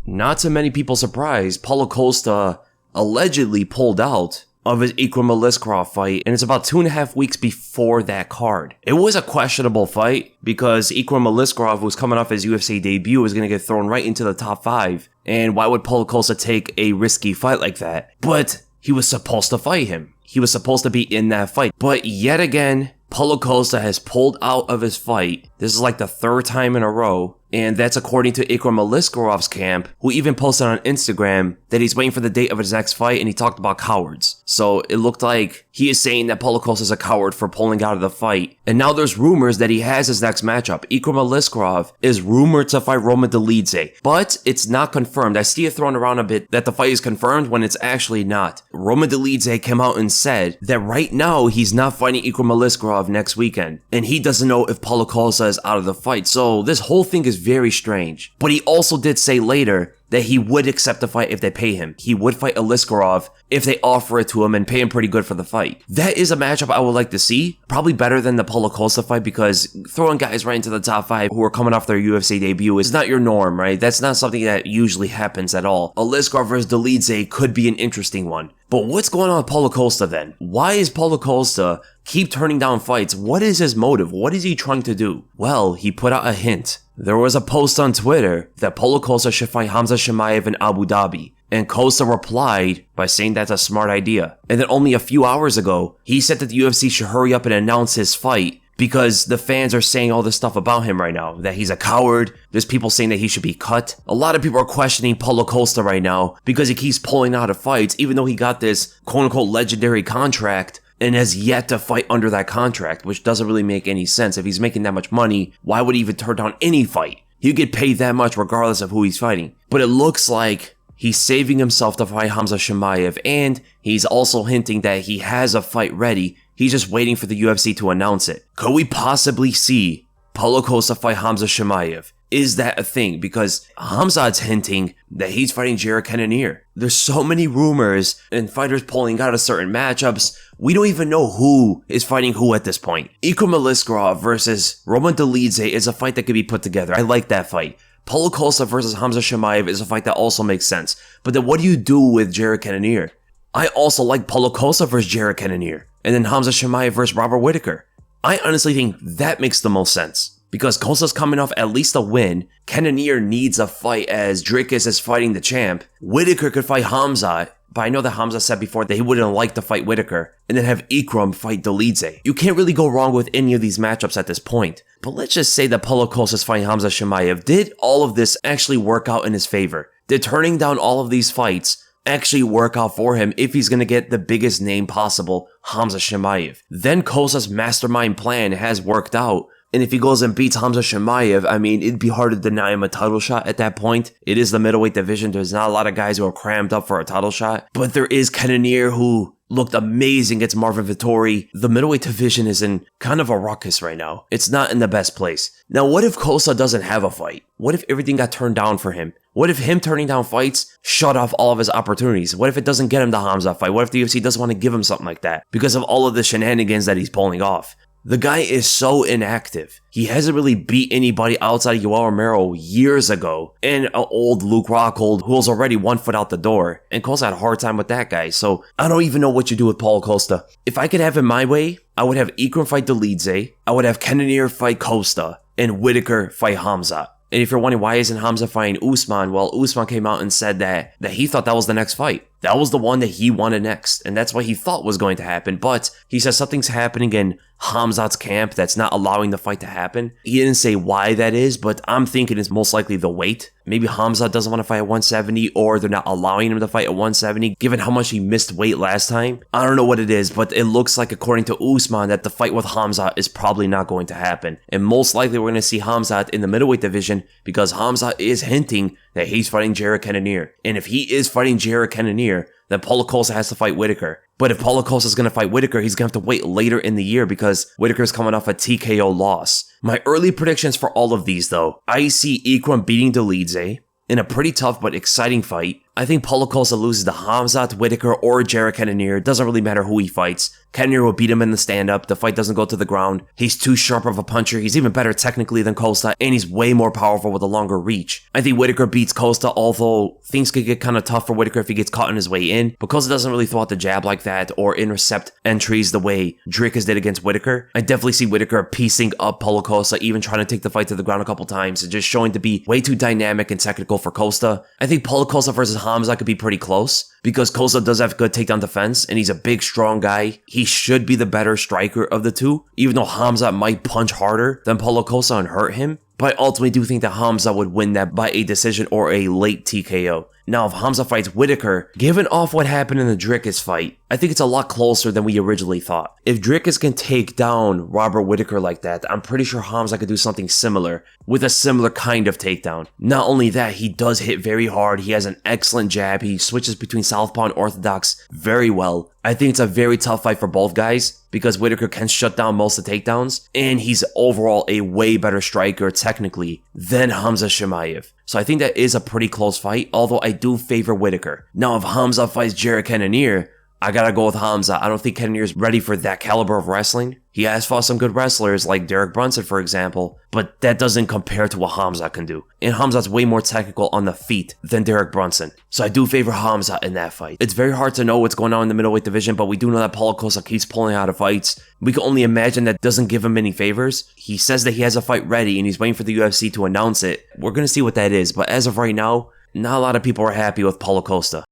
not to many people's surprise, Paulo Costa allegedly pulled out of his Ikram Aliskerov fight, and it's about 2.5 weeks before that card. It was a questionable fight because Ikram Aliskerov, who was coming off his UFC debut, was going to get thrown right into the top 5, and why would Paulo Costa take a risky fight like that? But he was supposed to fight him. He was supposed to be in that fight. But yet again, Paulo Costa has pulled out of his fight. This is like the 3rd time in a row. And that's according to Ikram Aliskerov's camp, who even posted on Instagram that he's waiting for the date of his next fight, and he talked about cowards. So it looked like he is saying that Paulo Costa is a coward for pulling out of the fight. And now there's rumors that he has his next matchup. Ikram Aliskerov is rumored to fight Roman Dolidze, but it's not confirmed. I see it thrown around a bit that the fight is confirmed when it's actually not. Roman Dolidze came out and said that right now he's not fighting Ikram Aliskerov next weekend, and he doesn't know if Paulo Costa is out of the fight. So this whole thing is very strange. But he also did say later that he would accept the fight if they pay him. He would fight Aliskerov if they offer it to him and pay him pretty good for the fight. That is a matchup I would like to see. Probably better than the Paulo Costa fight, because throwing guys right into the top 5 who are coming off their UFC debut is not your norm, right? That's not something that usually happens at all. Aliskerov versus Dolidze could be an interesting one. But what's going on with Paulo Costa then? Why is Paulo Costa keep turning down fights? What is his motive? What is he trying to do? Well, he put out a hint. There was a post on Twitter that Paulo Costa should fight Khamzat Chimaev in Abu Dhabi. And Costa replied by saying that's a smart idea. And then only a few hours ago, he said that the UFC should hurry up and announce his fight because the fans are saying all this stuff about him right now, that he's a coward. There's people saying that he should be cut. A lot of people are questioning Paulo Costa right now because he keeps pulling out of fights, even though he got this quote-unquote legendary contract and has yet to fight under that contract, which doesn't really make any sense. If he's making that much money, why would he even turn down any fight? He'd get paid that much regardless of who he's fighting. But it looks like he's saving himself to fight Khamzat Chimaev, and he's also hinting that he has a fight ready. He's just waiting for the UFC to announce it. Could we possibly see Paulo Costa fight Khamzat Chimaev? Is that a thing? Because Khamzat's hinting that he's fighting Cannonier. There's so many rumors and fighters pulling out of certain matchups. We don't even know who is fighting who at this point. Ikram Aliskerov versus Roman Dolidze is a fight that could be put together. I like that fight. Paulo Costa versus Khamzat Chimaev is a fight that also makes sense. But then what do you do with Cannonier? I also like Paulo Costa versus Cannonier. And then Khamzat Chimaev versus Robert Whittaker. I honestly think that makes the most sense. Because Costa's coming off at least a win. Cannonier needs a fight as Dricus is fighting the champ. Whittaker could fight Khamzat, but I know that Khamzat said before that he wouldn't like to fight Whittaker, and then have Ikram fight Dolidze. You can't really go wrong with any of these matchups at this point. But let's just say that Paulo Costa's fighting Khamzat Chimaev. Did all of this actually work out in his favor? Did turning down all of these fights actually work out for him if he's going to get the biggest name possible, Khamzat Chimaev? Then Costa's mastermind plan has worked out. And if he goes and beats Khamzat Chimaev, I mean, it'd be hard to deny him a title shot at that point. It is the middleweight division. There's not a lot of guys who are crammed up for a title shot. But there is Cannonier, who looked amazing against Marvin Vettori. The middleweight division is in kind of a ruckus right now. It's not in the best place. Now, what if Costa doesn't have a fight? What if everything got turned down for him? What if him turning down fights shut off all of his opportunities? What if it doesn't get him the Khamzat fight? What if the UFC doesn't want to give him something like that because of all of the shenanigans that he's pulling off? The guy is so inactive. He hasn't really beat anybody outside of Yoel Romero years ago, and old Luke Rockhold, who was already 1 foot out the door, and Costa had a hard time with that guy. So I don't even know what you do with Paulo Costa. If I could have it my way, I would have Ikram fight Dolidze, I would have Cannonier fight Costa, and Whittaker fight Khamzat. And if you're wondering why isn't Khamzat fighting Usman, well, Usman came out and said that he thought that was the next fight. That was the one that he wanted next, and that's what he thought was going to happen. But he says something's happening in Khamzat's camp that's not allowing the fight to happen. He didn't say why that is, but I'm thinking it's most likely the weight. Maybe Khamzat doesn't want to fight at 170, or they're not allowing him to fight at 170, given how much he missed weight last time. I don't know what it is, but it looks like, according to Usman, that the fight with Khamzat is probably not going to happen. And most likely we're going to see Khamzat in the middleweight division, because Khamzat is hinting that he's fighting Cannonier. And if he is fighting Cannonier, then Paulo Costa has to fight Whittaker. But if Paulo Costa is going to fight Whittaker, he's going to have to wait later in the year because Whittaker's coming off a TKO loss. My early predictions for all of these, though, I see Ikram beating Dolidze in a pretty tough but exciting fight. I think Paulo Costa loses to Khamzat, Whittaker, or Cannonier. It doesn't really matter who he fights. Cannonier will beat him in the stand-up. The fight doesn't go to the ground. He's too sharp of a puncher. He's even better technically than Costa, and he's way more powerful with a longer reach. I think Whittaker beats Costa, although things could get kind of tough for Whittaker if he gets caught on his way in. But Costa doesn't really throw out the jab like that or intercept entries the way Dricus did against Whittaker. I definitely see Whittaker piecing up Paulo Costa, even trying to take the fight to the ground a couple times, and just showing to be way too dynamic and technical for Costa. I think Paulo Costa versus Khamzat could be pretty close, because Costa does have good takedown defense, and he's a big, strong guy. He should be the better striker of the two, even though Khamzat might punch harder than Paulo Costa and hurt him. But I ultimately do think that Khamzat would win that by a decision or a late TKO. Now, if Khamzat fights Whittaker, given off what happened in the Dricus fight, I think it's a lot closer than we originally thought. If Dricus can take down Robert Whittaker like that, I'm pretty sure Khamzat could do something similar, with a similar kind of takedown. Not only that, he does hit very hard, he has an excellent jab, he switches between southpaw and orthodox very well. I think it's a very tough fight for both guys, because Whittaker can shut down most of the takedowns, and he's overall a way better striker technically than Khamzat Chimaev. So I think that is a pretty close fight, although I do favor Whittaker. Now, if Khamzat fights Cannonier, I gotta go with Khamzat. I don't think Cannonier's ready for that caliber of wrestling. He has fought some good wrestlers like Derek Brunson, for example, but that doesn't compare to what Khamzat can do. And Khamzat's way more technical on the feet than Derek Brunson. So I do favor Khamzat in that fight. It's very hard to know what's going on in the middleweight division, but we do know that Paulo Costa keeps pulling out of fights. We can only imagine that doesn't give him any favors. He says that he has a fight ready and he's waiting for the UFC to announce it. We're gonna see what that is, but as of right now, not a lot of people are happy with Paulo Costa.